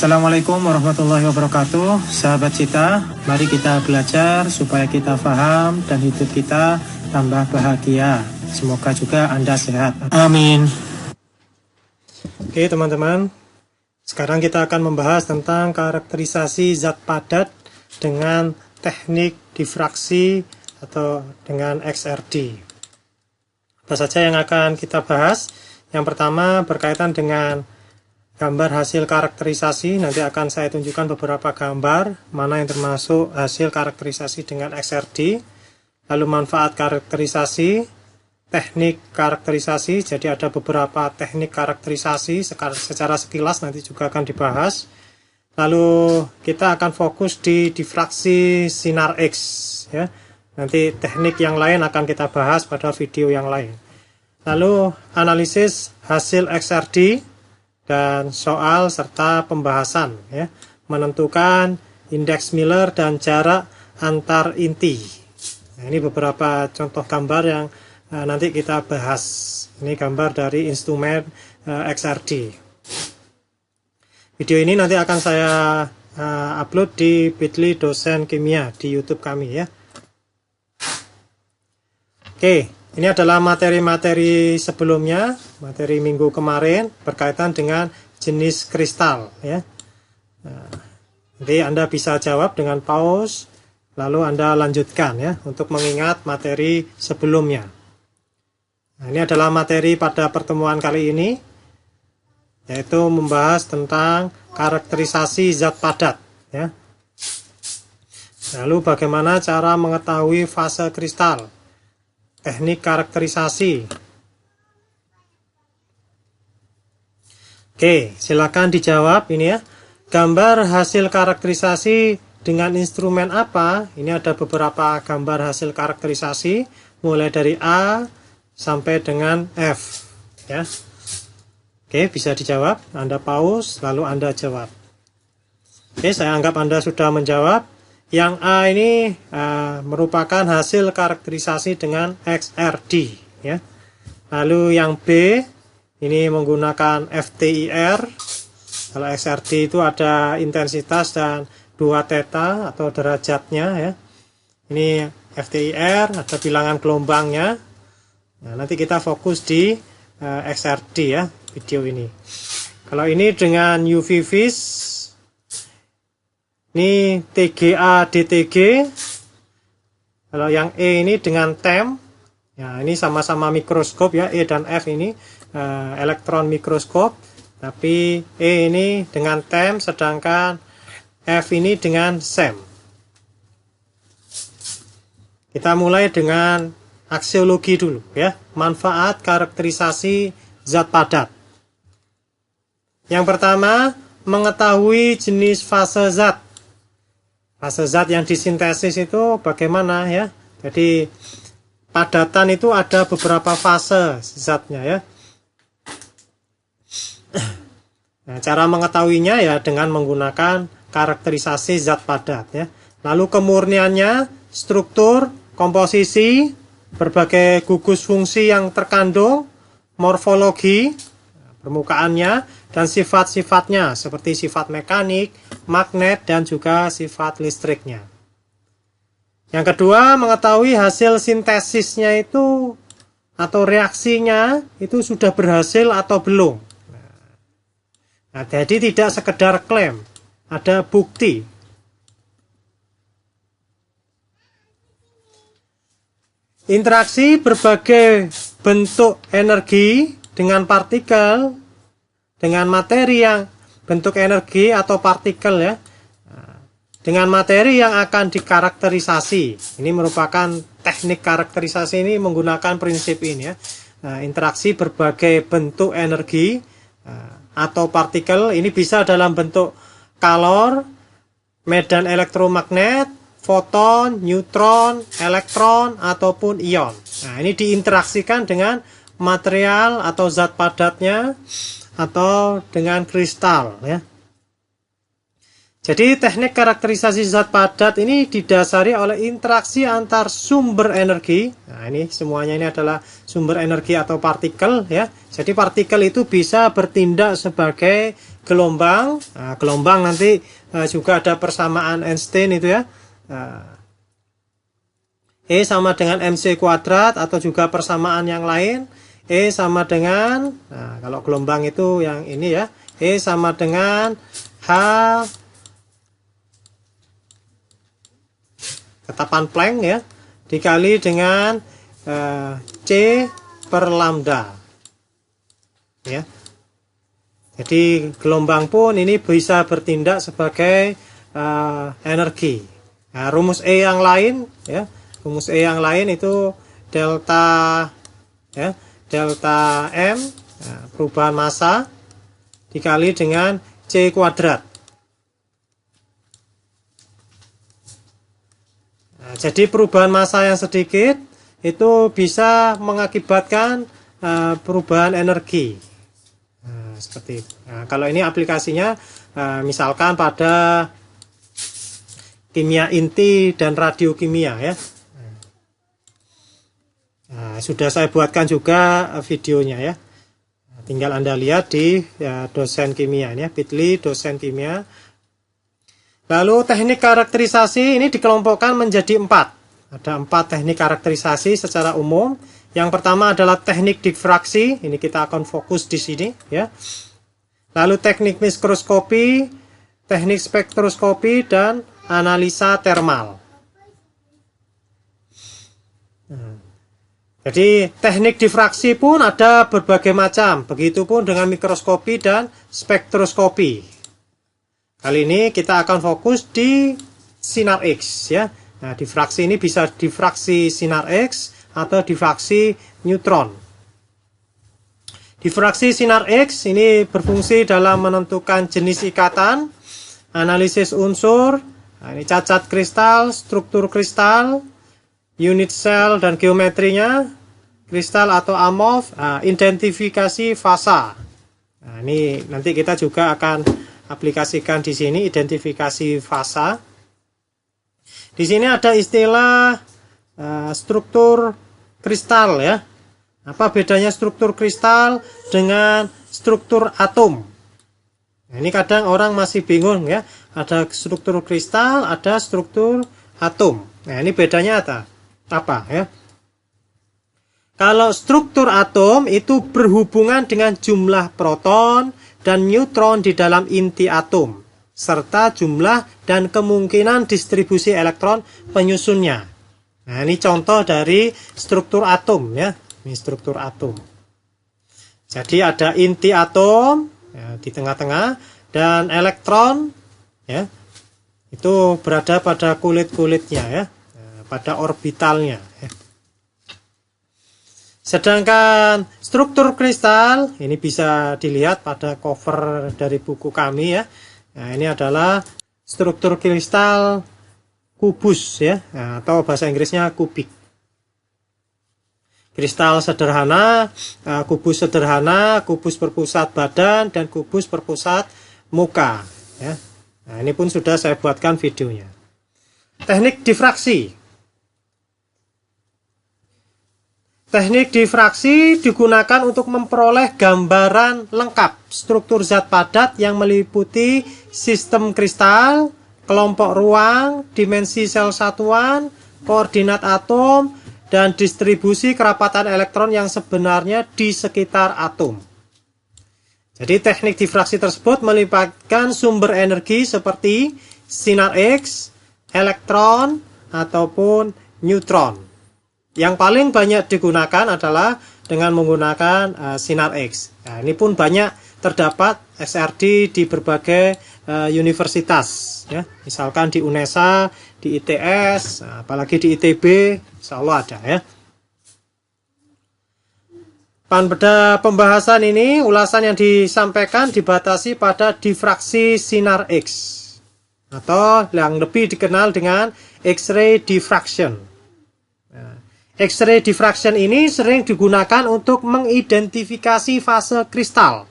Assalamualaikum warahmatullahi wabarakatuh. Sahabat Cita, mari kita belajar supaya kita paham dan hidup kita tambah bahagia. Semoga juga Anda sehat. Amin. Oke teman-teman, sekarang kita akan membahas tentang karakterisasi zat padat dengan teknik difraksi atau dengan XRD. Apa saja yang akan kita bahas? Yang pertama berkaitan dengan gambar hasil karakterisasi. Nanti akan saya tunjukkan beberapa gambar mana yang termasuk hasil karakterisasi dengan XRD. Lalu manfaat karakterisasi, teknik karakterisasi. Jadi ada beberapa teknik karakterisasi secara sekilas nanti juga akan dibahas. Lalu kita akan fokus di difraksi sinar X ya. Nanti teknik yang lain akan kita bahas pada video yang lain. Lalu analisis hasil XRD dan soal serta pembahasan ya, menentukan indeks Miller dan jarak antar inti. Nah, ini beberapa contoh gambar yang nanti kita bahas. Ini gambar dari instrumen XRD. Video ini nanti akan saya upload di Bitly Dosen Kimia di YouTube kami ya. Oke, ini adalah materi-materi sebelumnya, materi minggu kemarin berkaitan dengan jenis kristal ya. Nah, nanti Anda bisa jawab dengan pause, lalu Anda lanjutkan ya untuk mengingat materi sebelumnya. Nah, ini adalah materi pada pertemuan kali ini, yaitu membahas tentang karakterisasi zat padat ya. Lalu bagaimana cara mengetahui fase kristal, teknik karakterisasi. Oke, silakan dijawab ini ya. Gambar hasil karakterisasi dengan instrumen apa? Ini ada beberapa gambar hasil karakterisasi mulai dari A sampai dengan F ya. Oke, bisa dijawab. Anda pause lalu Anda jawab. Oke, saya anggap Anda sudah menjawab. Yang A ini merupakan hasil karakterisasi dengan XRD ya. Lalu yang B ini menggunakan FTIR. Kalau XRD itu ada intensitas dan 2 theta atau derajatnya ya. Ini FTIR, ada bilangan gelombangnya. Nah, nanti kita fokus di XRD ya, video ini. Kalau ini dengan UV vis, ini TGA DTG. Kalau yang E ini dengan TEM. Ya, ini sama-sama mikroskop ya, E dan F ini elektron mikroskop. Tapi E ini dengan TEM, sedangkan F ini dengan SEM. Kita mulai dengan aksiologi dulu ya. Manfaat karakterisasi zat padat. Yang pertama, mengetahui jenis fase zat. Fase zat yang disintesis itu bagaimana ya? Jadi padatan itu ada beberapa fase zatnya ya. Nah, cara mengetahuinya ya dengan menggunakan karakterisasi zat padat ya. Lalu kemurniannya, struktur, komposisi, berbagai gugus fungsi yang terkandung, morfologi, permukaannya, dan sifat-sifatnya seperti sifat mekanik, magnet, dan juga sifat listriknya. Yang kedua, mengetahui hasil sintesisnya itu atau reaksinya itu sudah berhasil atau belum. Nah, jadi tidak sekedar klaim, ada bukti. Interaksi berbagai bentuk energi dengan partikel, dengan materi yang bentuk energi atau partikel ya, dengan materi yang akan dikarakterisasi. Ini merupakan teknik karakterisasi ini menggunakan prinsip ini ya. Interaksi berbagai bentuk energi atau partikel, ini bisa dalam bentuk kalor, medan elektromagnet, foton, neutron, elektron, ataupun ion. Nah, ini diinteraksikan dengan material atau zat padatnya atau dengan kristal ya. Jadi teknik karakterisasi zat padat ini didasari oleh interaksi antar sumber energi. Nah, ini semuanya ini adalah sumber energi atau partikel ya. Jadi partikel itu bisa bertindak sebagai gelombang. Nah, gelombang nanti juga ada persamaan Einstein itu ya. E sama dengan mc kuadrat atau juga persamaan yang lain. E sama dengan, nah kalau gelombang itu yang ini ya. E sama dengan H ketetapan Planck ya, dikali dengan C per lambda ya. Jadi gelombang pun ini bisa bertindak sebagai energi. Nah, rumus E yang lain ya, rumus E yang lain itu delta ya, delta M, nah, perubahan massa dikali dengan C kuadrat. Jadi perubahan massa yang sedikit itu bisa mengakibatkan perubahan energi. Nah, seperti itu. Nah, kalau ini aplikasinya misalkan pada kimia inti dan radiokimia ya. Nah, sudah saya buatkan juga videonya ya. Tinggal Anda lihat di dosen kimia ini ya, bit.ly dosen kimia. Lalu teknik karakterisasi ini dikelompokkan menjadi 4. Ada 4 teknik karakterisasi secara umum. Yang pertama adalah teknik difraksi. Ini kita akan fokus di sini ya. Lalu teknik mikroskopi, teknik spektroskopi, dan analisa termal. Jadi teknik difraksi pun ada berbagai macam. Begitupun dengan mikroskopi dan spektroskopi. Kali ini kita akan fokus di sinar X ya. Nah, difraksi ini bisa difraksi sinar X atau difraksi neutron. Difraksi sinar X ini berfungsi dalam menentukan jenis ikatan, analisis unsur, nah, ini cacat kristal, struktur kristal, unit sel dan geometrinya, kristal atau amorf, nah, identifikasi fasa. Nah, ini nanti kita juga akan aplikasikan di sini identifikasi fasa. Di sini ada istilah struktur kristal ya. Apa bedanya struktur kristal dengan struktur atom? Nah, ini kadang orang masih bingung ya. Ada struktur kristal, ada struktur atom. Nah, ini bedanya apa ya? Kalau struktur atom itu berhubungan dengan jumlah proton dan neutron di dalam inti atom, serta jumlah dan kemungkinan distribusi elektron penyusunnya. Nah, ini contoh dari struktur atom ya. Ini struktur atom. Jadi ada inti atom ya, di tengah-tengah, dan elektron ya, itu berada pada kulit-kulitnya ya, pada orbitalnya ya. Sedangkan struktur kristal ini bisa dilihat pada cover dari buku kami ya. Nah, ini adalah struktur kristal kubus ya, nah, atau bahasa Inggrisnya kubik. Kristal sederhana, kubus sederhana, kubus berpusat badan, dan kubus berpusat muka ya. Nah, ini pun sudah saya buatkan videonya. Teknik difraksi. Teknik difraksi digunakan untuk memperoleh gambaran lengkap struktur zat padat yang meliputi sistem kristal, kelompok ruang, dimensi sel satuan, koordinat atom, dan distribusi kerapatan elektron yang sebenarnya di sekitar atom. Jadi teknik difraksi tersebut melibatkan sumber energi seperti sinar X, elektron, ataupun neutron. Yang paling banyak digunakan adalah dengan menggunakan sinar X. Nah, ini pun banyak terdapat XRD di berbagai universitas, ya. Misalkan di UNESA, di ITS, nah, apalagi di ITB, insya Allah ada ya. Pada pembahasan ini, ulasan yang disampaikan dibatasi pada difraksi sinar X, atau yang lebih dikenal dengan X-ray diffraction. X-ray diffraction ini sering digunakan untuk mengidentifikasi fase kristal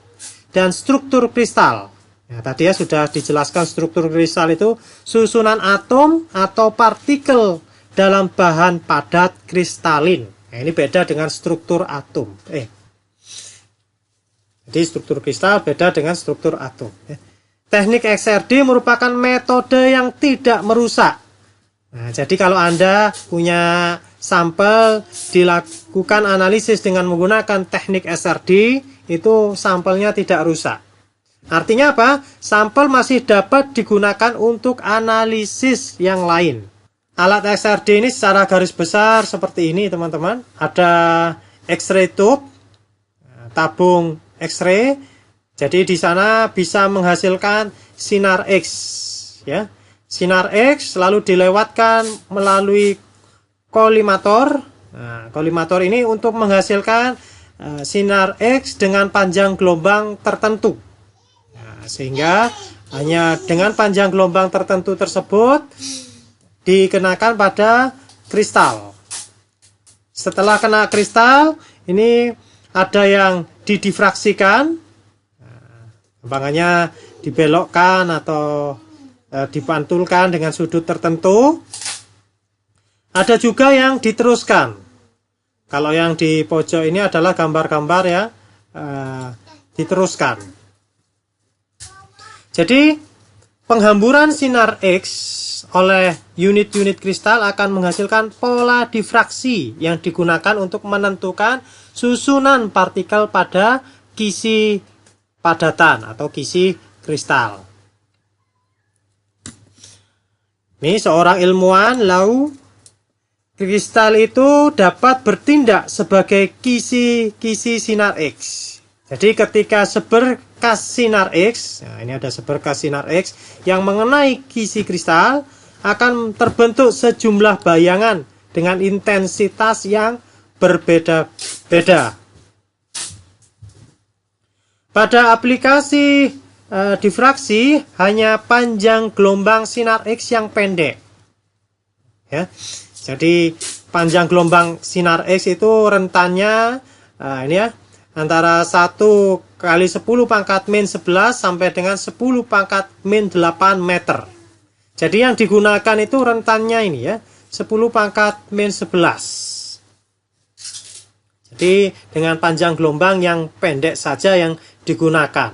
dan struktur kristal Nah, tadi ya sudah dijelaskan struktur kristal itu susunan atom atau partikel dalam bahan padat kristalin. Nah, ini beda dengan struktur atom. Jadi struktur kristal beda dengan struktur atom. Teknik XRD merupakan metode yang tidak merusak. Nah, jadi kalau Anda punya sampel dilakukan analisis dengan menggunakan teknik XRD, itu sampelnya tidak rusak. Artinya apa? Sampel masih dapat digunakan untuk analisis yang lain. Alat XRD ini secara garis besar seperti ini, teman-teman. Ada X-ray tube, tabung X-ray. Jadi di sana bisa menghasilkan sinar X, ya. Sinar X lalu dilewatkan melalui kolimator. Nah, kolimator ini untuk menghasilkan sinar X dengan panjang gelombang tertentu. Sehingga hanya dengan panjang gelombang tertentu tersebut dikenakan pada kristal. Setelah kena kristal, ini ada yang didifraksikan, gampangannya dibelokkan atau dipantulkan dengan sudut tertentu. Ada juga yang diteruskan. Kalau yang di pojok ini adalah gambar-gambar ya, diteruskan. Jadi, penghamburan sinar X oleh unit-unit kristal akan menghasilkan pola difraksi yang digunakan untuk menentukan susunan partikel pada kisi padatan atau kisi kristal. Ini seorang ilmuwan lalu kristal itu dapat bertindak sebagai kisi sinar X. Jadi ketika seberkas sinar X, nah ini ada seberkas sinar X yang mengenai kisi kristal, akan terbentuk sejumlah bayangan dengan intensitas yang berbeda-beda. Pada aplikasi difraksi, hanya panjang gelombang sinar X yang pendek. Ya, jadi panjang gelombang sinar X itu rentannya, ini ya, antara 1 kali 10 pangkat min 11 sampai dengan 10 pangkat min 8 meter. Jadi yang digunakan itu rentannya ini ya, 10 pangkat min 11. Jadi dengan panjang gelombang yang pendek saja yang digunakan.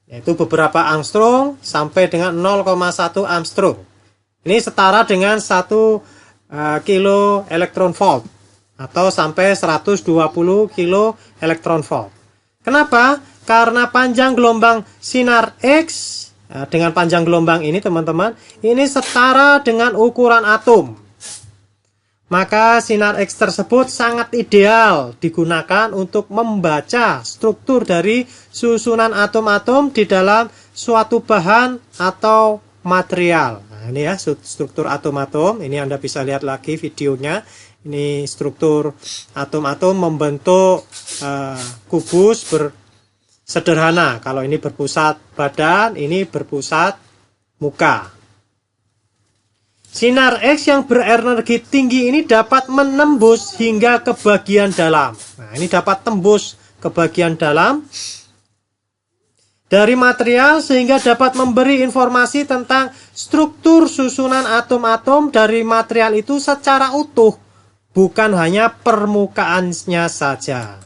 Yaitu beberapa angstrom sampai dengan 0,1 angstrom. Ini setara dengan 1 kilo elektron volt. Atau sampai 120 kilo elektron volt. Kenapa? Karena panjang gelombang sinar X, dengan panjang gelombang ini teman-teman, ini setara dengan ukuran atom. Maka sinar X tersebut sangat ideal digunakan untuk membaca struktur dari susunan atom-atom di dalam suatu bahan atau material. Nah, ini ya struktur atom-atom, ini Anda bisa lihat lagi videonya. Ini struktur atom-atom membentuk kubus sederhana. Kalau ini berpusat badan, ini berpusat muka. Sinar X yang berenergi tinggi ini dapat menembus hingga ke bagian dalam. Nah, ini dapat tembus ke bagian dalam dari material sehingga dapat memberi informasi tentang struktur susunan atom-atom dari material itu secara utuh. Bukan hanya permukaannya saja.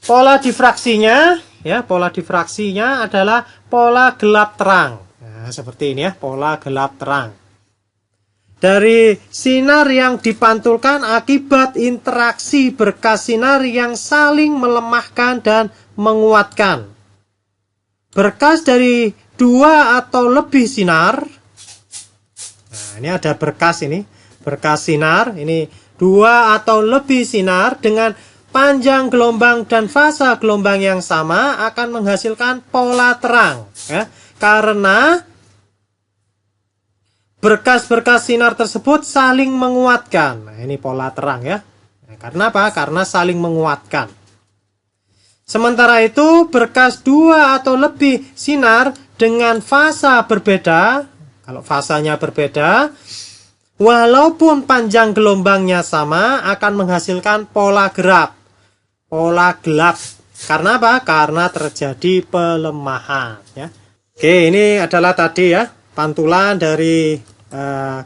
Pola difraksinya, ya, pola difraksinya adalah pola gelap terang. Nah, seperti ini ya, pola gelap terang. Dari sinar yang dipantulkan akibat interaksi berkas sinar yang saling melemahkan dan menguatkan. Berkas dari 2 atau lebih sinar. Nah, ini ada berkas ini, berkas sinar, ini 2 atau lebih sinar dengan panjang gelombang dan fasa gelombang yang sama akan menghasilkan pola terang. Ya, karena berkas-berkas sinar tersebut saling menguatkan. Nah, ini pola terang ya. Nah, karena apa? Karena saling menguatkan. Sementara itu, berkas 2 atau lebih sinar dengan fasa berbeda. Kalau fasanya berbeda, walaupun panjang gelombangnya sama, akan menghasilkan pola gelap. Pola gelap. Karena apa? Karena terjadi pelemahan, ya. Oke, ini adalah tadi ya pantulan dari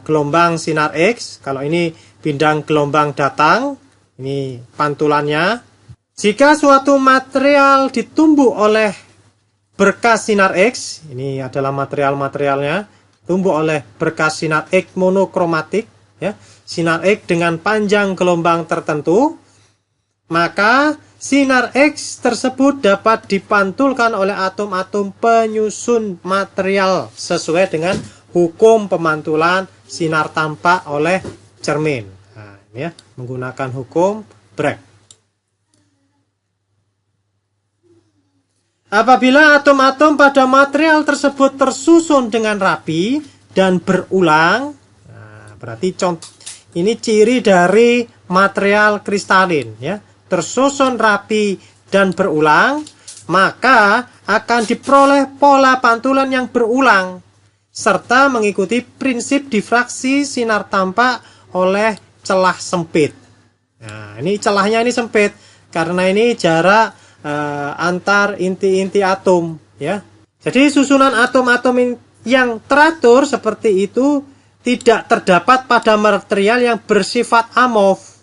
gelombang sinar X. Kalau ini bidang gelombang datang, ini pantulannya. Jika suatu material ditumbuk oleh berkas sinar X, ini adalah materialnya, tumbuh oleh berkas sinar X monokromatik, ya, sinar X dengan panjang gelombang tertentu, maka sinar X tersebut dapat dipantulkan oleh atom-atom penyusun material sesuai dengan hukum pemantulan sinar tampak oleh cermin. Nah, ini ya, menggunakan hukum Bragg. Apabila atom-atom pada material tersebut tersusun dengan rapi dan berulang, nah, berarti ini ciri dari material kristalin, ya, tersusun rapi dan berulang, maka akan diperoleh pola pantulan yang berulang, serta mengikuti prinsip difraksi sinar tampak oleh celah sempit. Nah, ini celahnya ini sempit, karena ini jarak antar inti-inti atom, ya. Jadi susunan atom-atom yang teratur seperti itu tidak terdapat pada material yang bersifat amorf.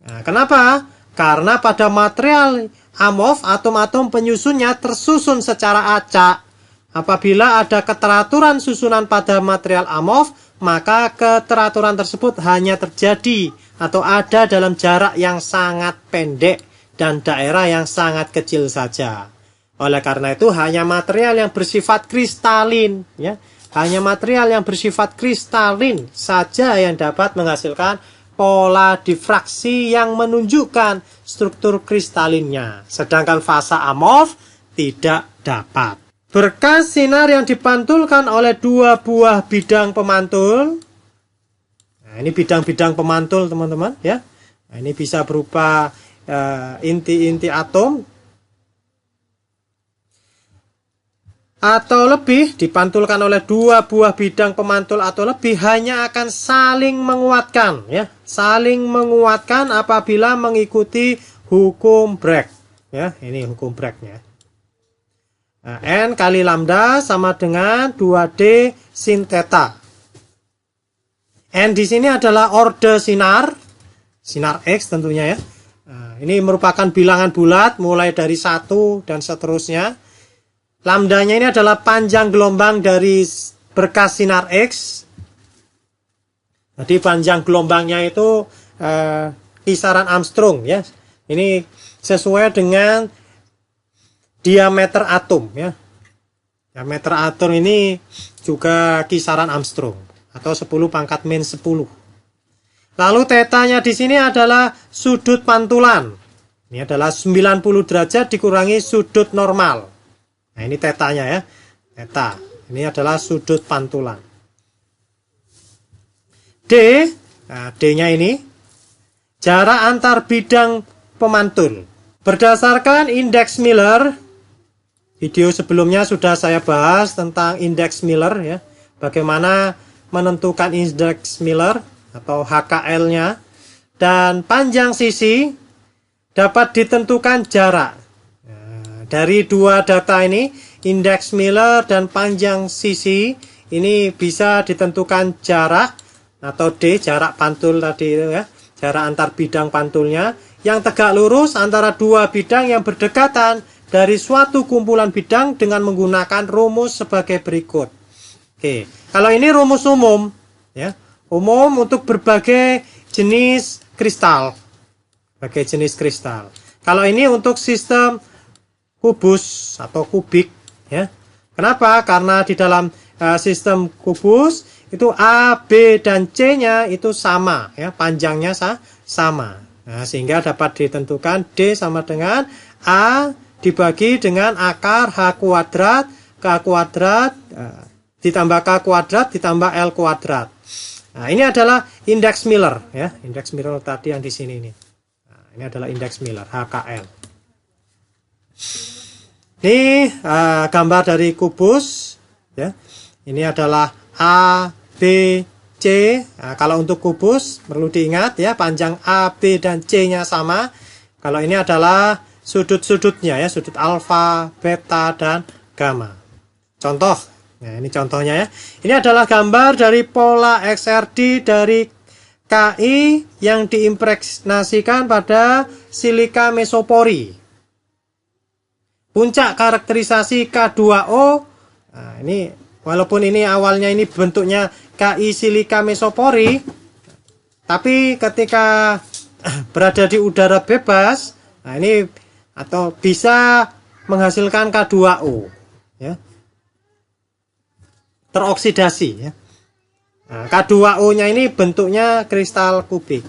Nah, kenapa? Karena pada material amorf atom-atom penyusunnya tersusun secara acak. Apabila ada keteraturan susunan pada material amorf, maka keteraturan tersebut hanya terjadi atau ada dalam jarak yang sangat pendek dan daerah yang sangat kecil saja. Oleh karena itu hanya material yang bersifat kristalin, ya, hanya material yang bersifat kristalin saja yang dapat menghasilkan pola difraksi yang menunjukkan struktur kristalinnya, sedangkan fasa amorf tidak dapat. Berkas sinar yang dipantulkan oleh dua buah bidang pemantul. Nah, ini bidang-bidang pemantul, teman-teman, ya. Nah, ini bisa berupa inti-inti atom atau lebih, dipantulkan oleh dua buah bidang pemantul atau lebih, hanya akan saling menguatkan, ya, saling menguatkan apabila mengikuti hukum Bragg, ya. Ini hukum Bragg-nya. Nah, N kali lambda sama dengan 2D sin theta. N di sini adalah orde sinar X tentunya, ya. Nah, ini merupakan bilangan bulat mulai dari 1 dan seterusnya. Lambdanya ini adalah panjang gelombang dari berkas sinar X. Jadi panjang gelombangnya itu kisaran Armstrong, ya. Ini sesuai dengan diameter atom, ya. Diameter atom ini juga kisaran Armstrong atau 10 pangkat min 10. Lalu tetanya di sini adalah sudut pantulan. Ini adalah 90 derajat dikurangi sudut normal. Nah, ini tetanya, ya. Teta. Ini adalah sudut pantulan. D, nah, D-nya ini jarak antar bidang pemantul. Berdasarkan indeks Miller, video sebelumnya sudah saya bahas tentang indeks Miller, ya. Bagaimana menentukan indeks Miller atau HKL-nya, dan panjang sisi dapat ditentukan jarak. Nah, dari dua data ini, indeks Miller dan panjang sisi, ini bisa ditentukan jarak atau D, jarak pantul tadi, ya, jarak antar bidang pantulnya yang tegak lurus antara dua bidang yang berdekatan dari suatu kumpulan bidang dengan menggunakan rumus sebagai berikut. Oke, kalau ini rumus umum, ya. Umum untuk berbagai jenis kristal. Berbagai jenis kristal. Kalau ini untuk sistem kubus atau kubik, ya. Kenapa? Karena di dalam sistem kubus itu A, B, dan C-nya itu sama, ya, panjangnya sama. Nah, sehingga dapat ditentukan D sama dengan A dibagi dengan akar H kuadrat, K kuadrat, ditambah K kuadrat, ditambah L kuadrat. Nah, ini adalah indeks Miller, ya, indeks Miller tadi yang di sini ini. Nah, ini adalah indeks Miller, HKL. Ini gambar dari kubus, ya. Ini adalah A, B, C. Nah, kalau untuk kubus perlu diingat, ya, panjang A, B, dan C-nya sama. Kalau ini adalah sudut-sudutnya ya, sudut alfa, beta, dan gamma. Contoh, nah ini contohnya ya. Ini adalah gambar dari pola XRD dari Ki yang diimpregnasikan pada silika mesopori. Puncak karakterisasi K2O, nah ini walaupun ini awalnya ini bentuknya Ki silika mesopori, tapi ketika berada di udara bebas, nah ini atau bisa menghasilkan K2O ya. Teroksidasi ya. Nah, K2O-nya ini bentuknya kristal kubik.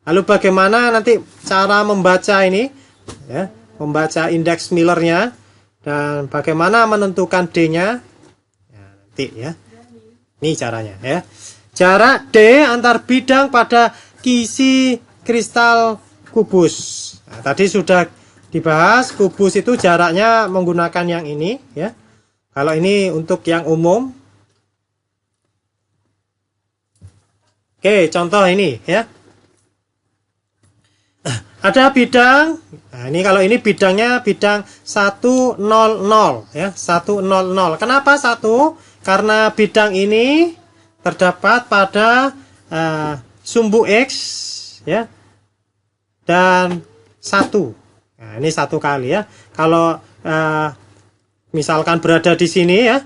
Lalu bagaimana nanti cara membaca ini ya, membaca indeks Miller-nya dan bagaimana menentukan D-nya ya, nanti ya. Ini caranya ya. Jarak D antar bidang pada kisi kristal kubus. Nah, tadi sudah dibahas, kubus itu jaraknya menggunakan yang ini ya. Kalau ini untuk yang umum. Oke, contoh ini ya. Ada bidang. Nah, ini kalau ini bidangnya bidang 100 ya, 100. Kenapa 1? Karena bidang ini terdapat pada sumbu X ya. Dan 1. Nah, ini 1 kali ya. Kalau misalkan berada di sini ya.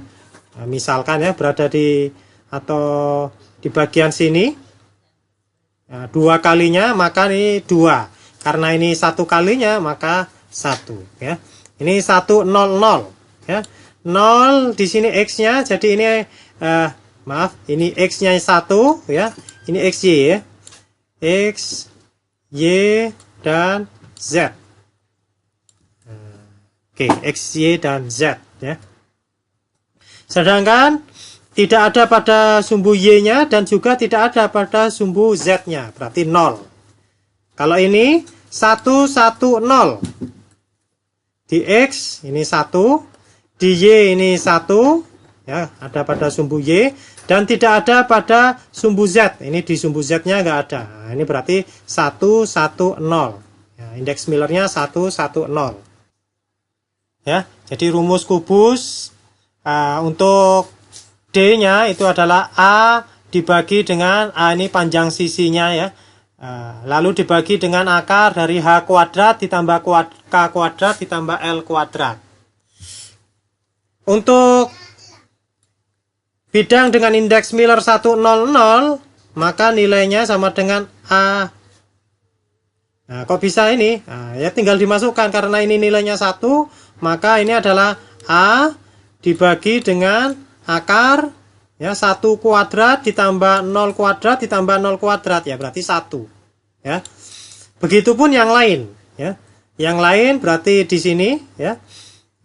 Nah, misalkan ya berada di atau di bagian sini, nah, 2 kalinya maka ini 2, karena ini 1 kalinya maka 1 ya. Ini 100 ya. 0 di sini X-nya, jadi ini maaf, ini X-nya 1 ya. Ini XY ya. X, Y, dan Z. Oke, X, Y, dan Z ya. Sedangkan tidak ada pada sumbu Y-nya dan juga tidak ada pada sumbu Z-nya, berarti 0. Kalau ini 110. Di X ini 1, di Y ini 1, ya, ada pada sumbu Y, dan tidak ada pada sumbu Z. Ini di sumbu Z-nya nggak ada. Nah, ini berarti 110. Ya, indeks Miller-nya 110. Ya, jadi rumus kubus untuk D-nya itu adalah A dibagi dengan A ini panjang sisinya ya. Lalu dibagi dengan akar dari H kuadrat ditambah K kuadrat ditambah L kuadrat. Untuk bidang dengan indeks Miller 100, maka nilainya sama dengan A. Nah, kok bisa ini? Nah, ya tinggal dimasukkan karena ini nilainya 1, maka ini adalah A dibagi dengan akar ya 1 kuadrat ditambah 0 kuadrat ditambah 0 kuadrat ya berarti 1 ya. Begitupun yang lain ya. Yang lain berarti di sini ya.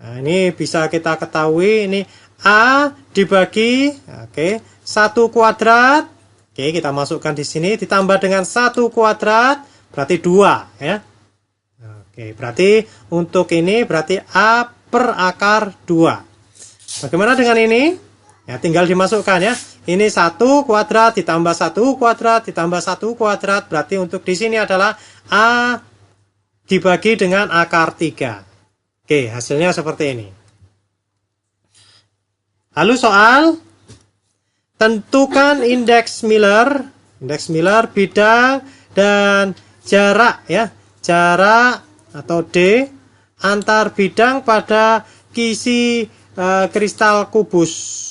Nah, ini bisa kita ketahui ini A dibagi 1 kuadrat. Oke, kita masukkan di sini ditambah dengan 1 kuadrat berarti 2 ya. Oke, berarti untuk ini berarti A per akar 2. Bagaimana dengan ini? Ya, tinggal dimasukkan ya. Ini 1 kuadrat ditambah 1 kuadrat ditambah 1 kuadrat. Berarti untuk di sini adalah A dibagi dengan akar 3. Oke, hasilnya seperti ini. Lalu soal, tentukan indeks Miller. Indeks Miller bidang dan jarak ya. Jarak atau D antar bidang pada kisi kristal kubus.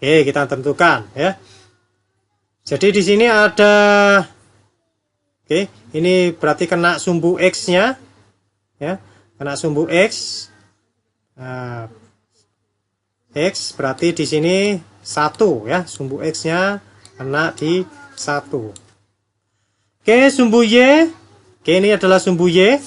Oke, kita tentukan ya. Jadi di sini ada, oke, ini berarti kena sumbu X-nya, ya, kena sumbu X. Nah, X berarti di sini 1 ya, sumbu X-nya kena di 1. Oke, sumbu Y, oke ini adalah sumbu Y.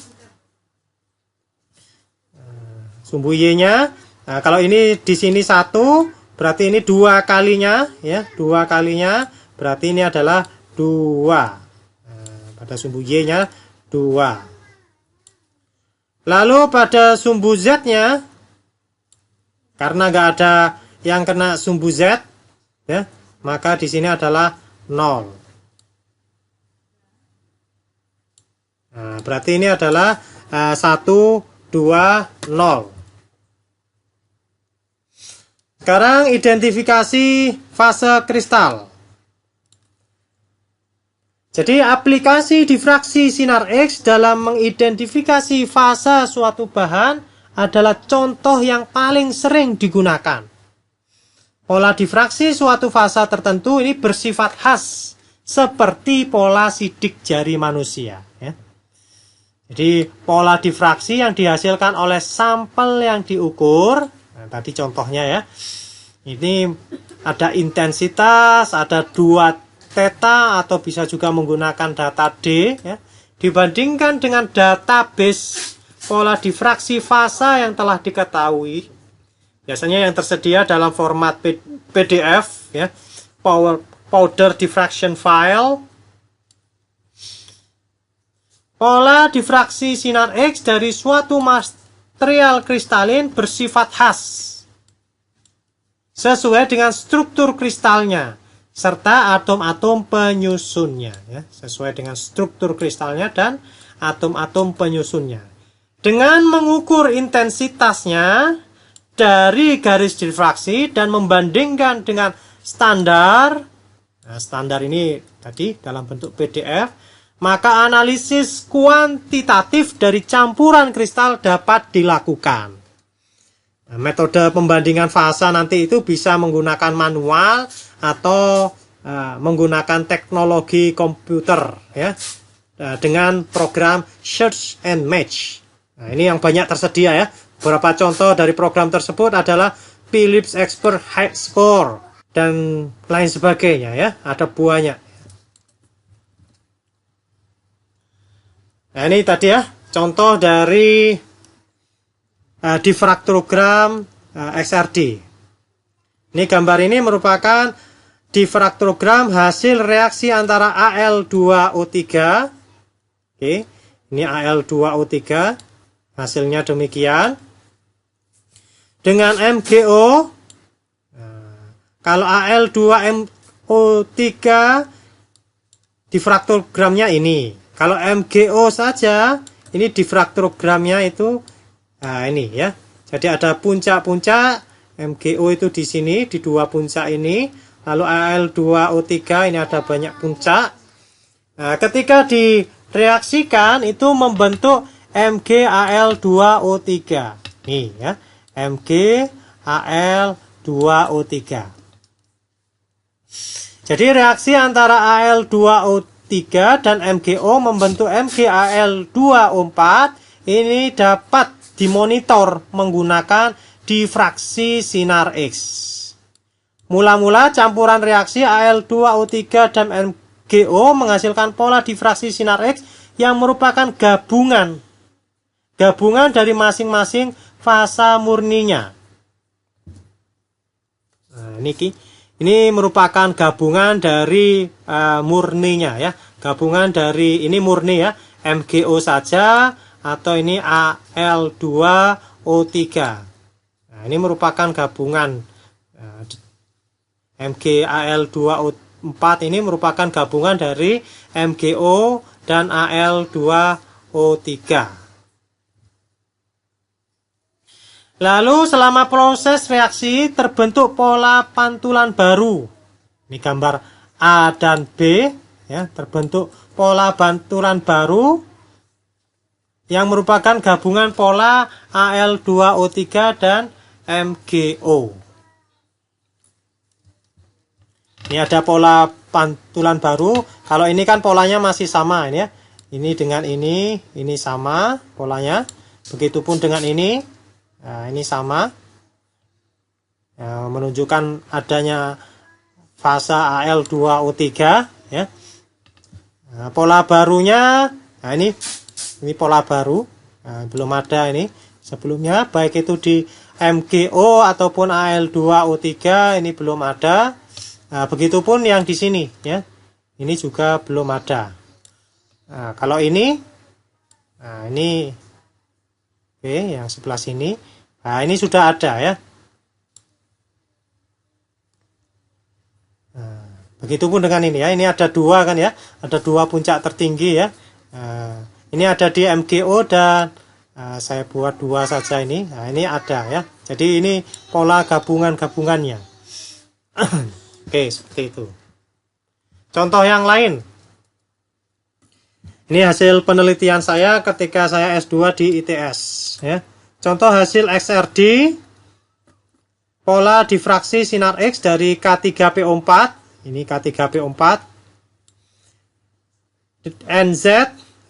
Sumbu Y-nya, nah kalau ini di sini 1. Berarti ini 2 kalinya ya, 2 kalinya berarti ini adalah 2. Nah, pada sumbu Y-nya 2. Lalu pada sumbu Z-nya, karena nggak ada yang kena sumbu Z ya, maka di sini adalah 0. Nah, berarti ini adalah 1, 2, 0. Sekarang identifikasi fase kristal. Jadi aplikasi difraksi sinar X dalam mengidentifikasi fase suatu bahan adalah contoh yang paling sering digunakan. Pola difraksi suatu fase tertentu ini bersifat khas, seperti pola sidik jari manusia. Ya. Jadi pola difraksi yang dihasilkan oleh sampel yang diukur, nah, tadi contohnya ya, ini ada intensitas, ada 2 theta atau bisa juga menggunakan data D ya, dibandingkan dengan database pola difraksi fase yang telah diketahui, biasanya yang tersedia dalam format PDF ya, powder diffraction file. Pola difraksi sinar X dari suatu material kristalin bersifat khas sesuai dengan struktur kristalnya serta atom-atom penyusunnya ya, sesuai dengan struktur kristalnya dan atom-atom penyusunnya. Dengan mengukur intensitasnya dari garis difraksi dan membandingkan dengan standar, nah, standar ini tadi dalam bentuk PDF, maka analisis kuantitatif dari campuran kristal dapat dilakukan. Nah, metode pembandingan fase nanti itu bisa menggunakan manual atau menggunakan teknologi komputer ya, dengan program search and match. Nah, ini yang banyak tersedia ya. Beberapa contoh dari program tersebut adalah Philips Expert High Score dan lain sebagainya ya. Ada banyak. Nah, ini tadi ya contoh dari difraktogram XRD. Ini gambar ini merupakan difraktogram hasil reaksi antara Al2O3. Oke, ini Al2O3. Hasilnya demikian. Dengan MgO. Kalau Al2O3 difraktogramnya ini. Kalau MgO saja, ini difraktogramnya itu ini ya. Jadi ada puncak-puncak, MgO itu di sini, di 2 puncak ini. Lalu Al2O3 ini ada banyak puncak. Nah, ketika direaksikan itu membentuk MgAl2O3. Nih ya, MgAl2O3. Jadi reaksi antara Al2O3 dan MgO membentuk MgAl2O4 ini dapat dimonitor menggunakan difraksi sinar X. Mula-mula campuran reaksi Al2O3 dan MgO menghasilkan pola difraksi sinar X yang merupakan gabungan dari masing-masing fasa murninya. Nah, ini merupakan gabungan dari murninya ya. Gabungan dari ini murni ya, MgO saja atau ini Al2O3. Nah, ini merupakan gabungan MgAl2O4 ini merupakan gabungan dari MgO dan Al2O3. Lalu selama proses reaksi terbentuk pola pantulan baru. Ini gambar A dan B ya, terbentuk pola pantulan baru yang merupakan gabungan pola Al2O3 dan MgO. Ini ada pola pantulan baru. Kalau ini kan polanya masih sama ini ya. Ini dengan ini sama polanya. Begitupun dengan ini. Nah, ini sama. Ya, menunjukkan adanya fase Al2O3 ya. Nah, pola barunya, nah ini pola baru. Nah, belum ada ini sebelumnya, baik itu di MgO ataupun Al2O3 ini belum ada. Nah, begitupun yang di sini ya. Ini juga belum ada. Nah, kalau ini oke, yang sebelah sini. Nah, ini sudah ada ya. Nah, begitupun dengan ini ya. Ini ada 2 kan ya. Ada 2 puncak tertinggi ya. Nah, Ini ada di MgO dan saya buat 2 saja ini. Nah, ini ada ya. Jadi ini pola gabungan-gabungannya. Oke, seperti itu. Contoh yang lain. Ini hasil penelitian saya ketika saya S2 di ITS ya. Contoh hasil XRD pola difraksi sinar X dari K3PO4. Ini K3PO4.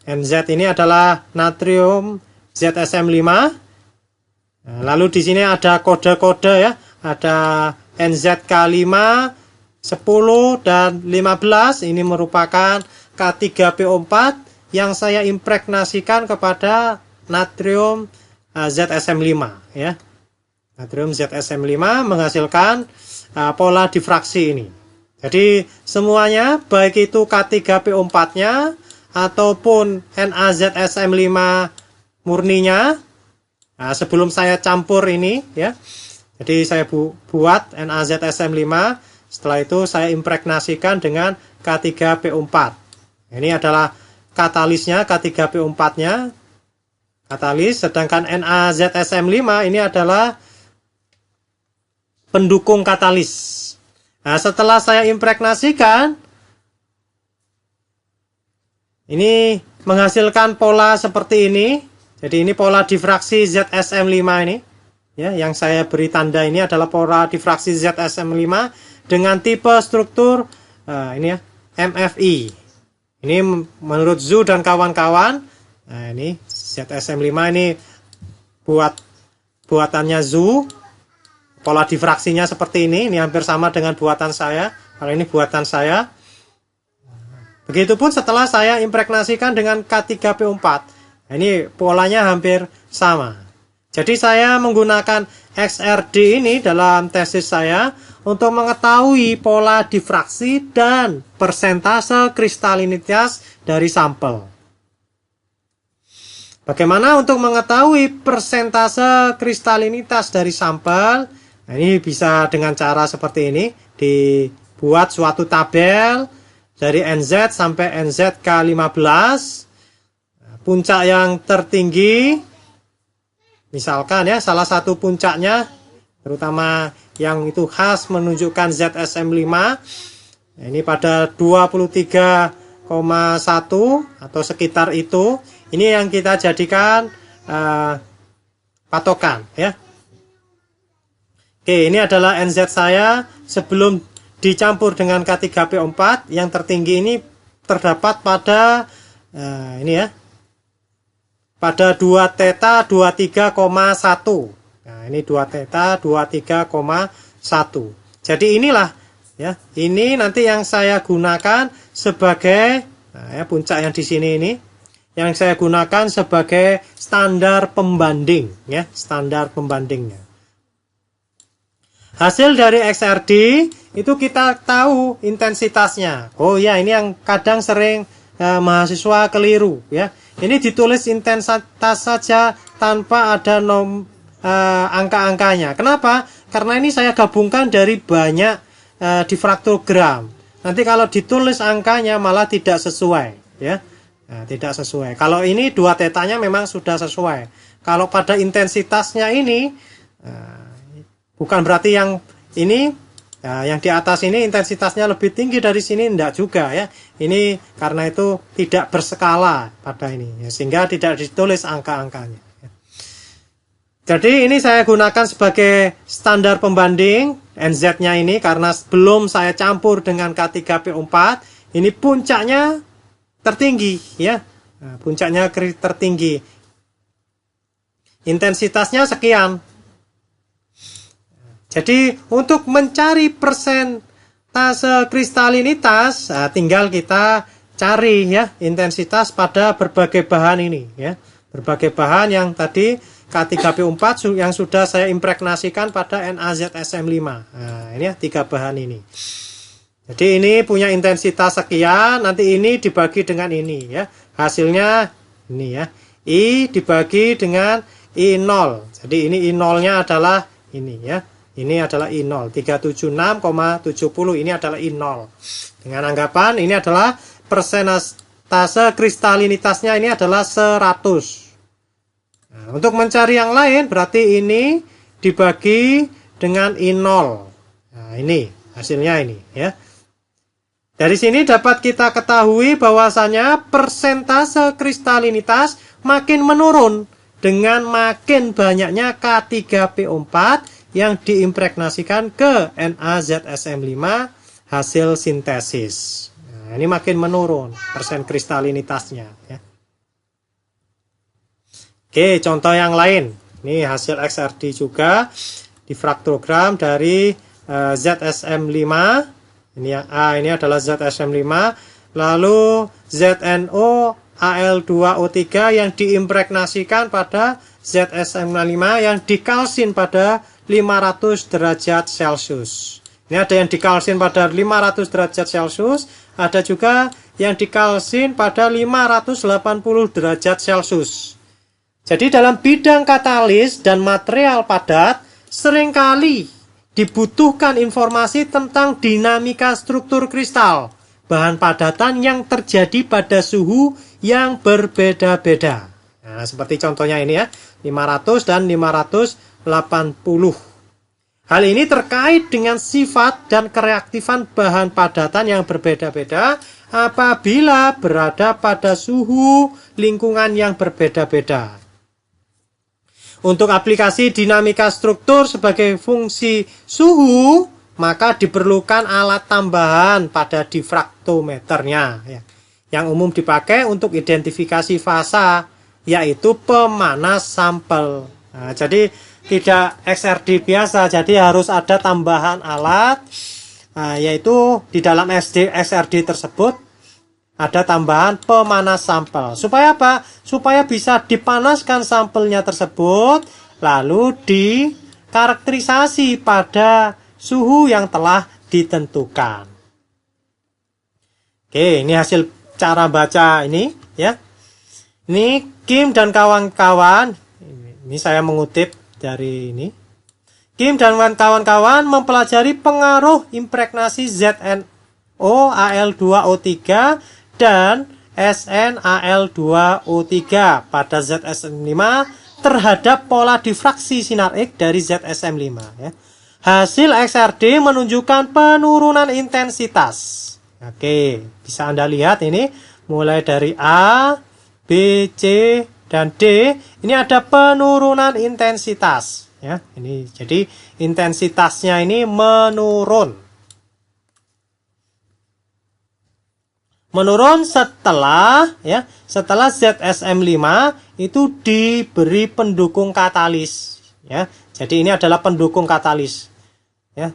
NZ ini adalah natrium ZSM5. Nah, lalu di sini ada kode-kode ya. Ada NZK5, 10 dan 15. Ini merupakan K3PO4 yang saya impregnasikan kepada natrium ZSM5 ya. Natrium ZSM5 menghasilkan pola difraksi ini. Jadi semuanya baik itu K3PO4-nya ataupun NaZSM5 murninya. Nah, sebelum saya campur ini ya. Jadi saya buat NaZSM5, setelah itu saya impregnasikan dengan K3PO4. Ini adalah katalisnya, K3PO4-nya. Katalis, sedangkan NaZSM5 ini adalah pendukung katalis. Nah, setelah saya impregnasikan, ini menghasilkan pola seperti ini. Jadi ini pola difraksi ZSM5 ini. Ya, yang saya beri tanda ini adalah pola difraksi ZSM5 dengan tipe struktur ini ya, MFI. Ini menurut Zhu dan kawan-kawan. Nah, ini ZSM5 ini buatannya Zhu. Pola difraksinya seperti ini hampir sama dengan buatan saya. Kalau ini buatan saya. Begitupun setelah saya impregnasikan dengan K3PO4. Nah, ini polanya hampir sama. Jadi saya menggunakan XRD ini dalam tesis saya untuk mengetahui pola difraksi dan persentase kristalinitas dari sampel. Bagaimana untuk mengetahui persentase kristalinitas dari sampel? Nah, ini bisa dengan cara seperti ini. Dibuat suatu tabel dari NZ sampai NZK15. Puncak yang tertinggi, misalkan ya, salah satu puncaknya, terutama yang itu khas menunjukkan ZSM5, ini pada 23,1 atau sekitar itu. Ini yang kita jadikan patokan ya. Oke, ini adalah NZ saya sebelum dicampur dengan K3PO4. Yang tertinggi ini terdapat pada ini ya, pada 2 theta 23,1. Nah, ini 2 theta 23,1. Jadi inilah ya, ini nanti yang saya gunakan sebagai ya, puncak yang di sini ini yang saya gunakan sebagai standar pembanding ya, standar pembandingnya. Hasil dari XRD itu kita tahu intensitasnya. Oh ya, ini yang kadang sering mahasiswa keliru ya. Ini ditulis intensitas saja tanpa ada angka-angkanya. Kenapa? Karena ini saya gabungkan dari banyak difraktogram. Nanti kalau ditulis angkanya malah tidak sesuai ya. Nah, tidak sesuai. Kalau ini 2 tetanya memang sudah sesuai. Kalau pada intensitasnya ini bukan berarti yang ini yang di atas ini intensitasnya lebih tinggi dari sini, enggak juga ya. Ini karena itu tidak berskala pada ini ya, sehingga tidak ditulis angka-angkanya ya. Jadi ini saya gunakan sebagai standar pembanding NZ-nya ini karena belum saya campur dengan K3PO4. Ini puncaknya tertinggi ya. Nah, puncaknya tertinggi. Intensitasnya sekian. Jadi untuk mencari persentase kristalinitas, tinggal kita cari ya intensitas pada berbagai bahan ini ya. Berbagai bahan yang tadi K3PO4 yang sudah saya impregnasikan pada NaZSM5. Nah, ini ya 3 bahan ini. Jadi ini punya intensitas sekian, nanti ini dibagi dengan ini ya. Hasilnya ini ya. I dibagi dengan I0. Jadi ini I0-nya adalah ini ya. Ini adalah I0, 376,70, ini adalah I0. Dengan anggapan ini adalah persentase persentase kristalinitasnya ini adalah 100. Nah, untuk mencari yang lain berarti ini dibagi dengan I0. Nah, ini hasilnya ini ya. Dari sini dapat kita ketahui bahwasanya persentase kristalinitas makin menurun dengan makin banyaknya K3PO4 yang diimpregnasikan ke NaZSM5 hasil sintesis. Nah, ini makin menurun persen kristalinitasnya ya. Oke, contoh yang lain. Ini hasil XRD juga di fraktogram dari ZSM5. Ini yang A ini adalah ZSM5, lalu ZNO Al2O3 yang diimpregnasikan pada ZSM5 yang dikalsin pada 500 derajat Celcius. Ini ada yang dikalsin pada 500 derajat Celcius, ada juga yang dikalsin pada 580 derajat Celcius. Jadi dalam bidang katalis dan material padat seringkali dibutuhkan informasi tentang dinamika struktur kristal, bahan padatan yang terjadi pada suhu yang berbeda-beda. Nah, seperti contohnya ini ya, 500 dan 580. Hal ini terkait dengan sifat dan kereaktifan bahan padatan yang berbeda-beda apabila berada pada suhu lingkungan yang berbeda-beda. Untuk aplikasi dinamika struktur sebagai fungsi suhu, maka diperlukan alat tambahan pada difraktometernya ya, yang umum dipakai untuk identifikasi fasa, yaitu pemanas sampel. Nah, jadi tidak XRD biasa, jadi harus ada tambahan alat, yaitu di dalam XRD tersebut ada tambahan pemanas sampel. Supaya apa? Supaya bisa dipanaskan sampelnya tersebut, lalu dikarakterisasi pada suhu yang telah ditentukan. Oke, ini hasil cara baca ini ya. Ini Kim dan kawan-kawan, ini saya mengutip dari ini. Kim dan kawan-kawan mempelajari pengaruh impregnasi ZNO Al2O3 dan SnAl2O3 pada ZSM5 terhadap pola difraksi sinar X dari ZSM5 ya. Hasil XRD menunjukkan penurunan intensitas. Oke, bisa Anda lihat ini mulai dari A, B, C, dan D, ini ada penurunan intensitas ya. Ini jadi intensitasnya ini menurun. Menurun setelah ZSM5 itu diberi pendukung katalis ya. Jadi ini adalah pendukung katalis ya.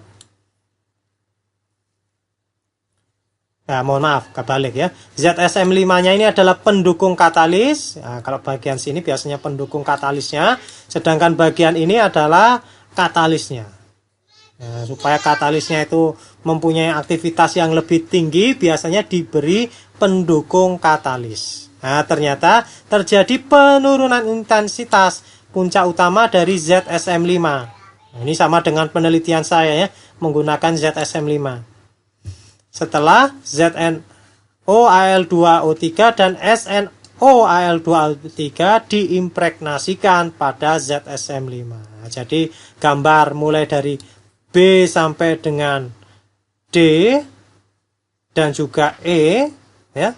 Nah, mohon maaf, kebalik ya. ZSM5-nya ini adalah pendukung katalis. Nah, kalau bagian sini biasanya pendukung katalisnya, sedangkan bagian ini adalah katalisnya. Nah, supaya katalisnya itu mempunyai aktivitas yang lebih tinggi, biasanya diberi pendukung katalis. Nah, ternyata terjadi penurunan intensitas puncak utama dari ZSM5. Nah, ini sama dengan penelitian saya ya, menggunakan ZSM5. Setelah ZNO Al2O3 dan SNO Al2O3 diimpregnasikan pada ZSM5. Nah, jadi gambar mulai dari B sampai dengan D dan juga E ya.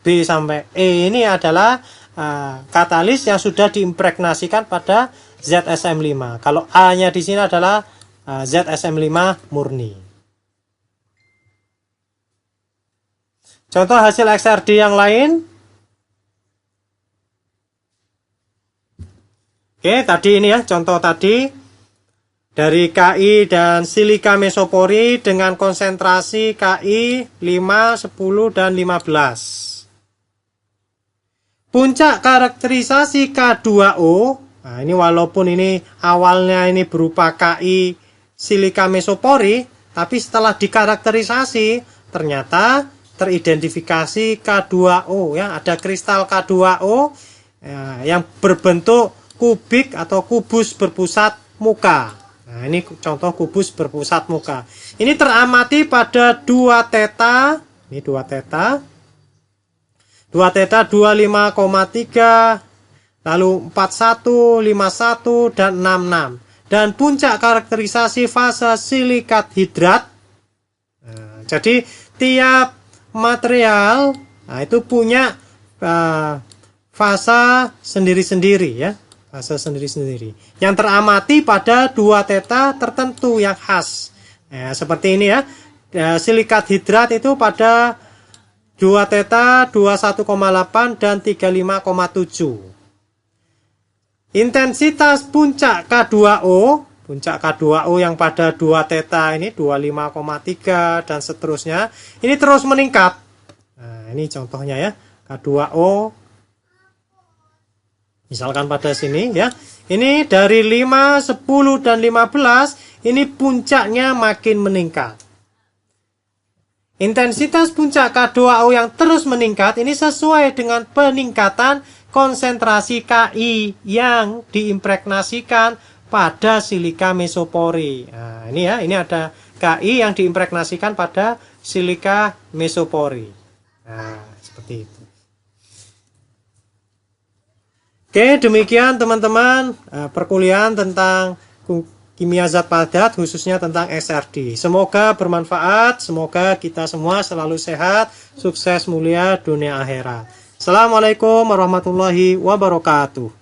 B sampai E ini adalah katalis yang sudah diimpregnasikan pada ZSM5. Kalau A-nya di sini adalah ZSM5 murni. Contoh hasil XRD yang lain. Oke, tadi ini ya, contoh tadi dari Ki dan silika mesopori dengan konsentrasi Ki 5, 10, dan 15. Puncak karakterisasi K2O, nah ini walaupun ini awalnya ini berupa Ki silika mesopori, tapi setelah dikarakterisasi ternyata teridentifikasi K2O ya, ada kristal K2O ya, yang berbentuk kubik atau kubus berpusat muka. Nah, ini contoh kubus berpusat muka. Ini teramati pada 2 theta, ini 2 theta 2 theta 25,3, lalu 41, 51, dan 66. Dan puncak karakterisasi fase silikat hidrat. Nah, jadi tiap material itu punya fase sendiri-sendiri ya, fase sendiri-sendiri. Yang teramati pada 2 theta tertentu yang khas. Nah, seperti ini ya. Silikat hidrat itu pada 2 theta 21,8 dan 35,7. Intensitas puncak K2O, yang pada 2 theta ini 25,3 dan seterusnya, ini terus meningkat. Nah, ini contohnya ya, K2O. Misalkan pada sini ya. Ini dari 5, 10 dan 15, ini puncaknya makin meningkat. Intensitas puncak K2O yang terus meningkat ini sesuai dengan peningkatan konsentrasi Ki yang diimpregnasikan pada silika mesopori. Nah, ini ya, ini ada Ki yang diimpregnasikan pada silika mesopori. Nah, seperti itu. Oke, demikian teman-teman perkuliahan tentang kimia zat padat, khususnya tentang SRD. Semoga bermanfaat, semoga kita semua selalu sehat, sukses mulia dunia akhirat. Assalamualaikum warahmatullahi wabarakatuh.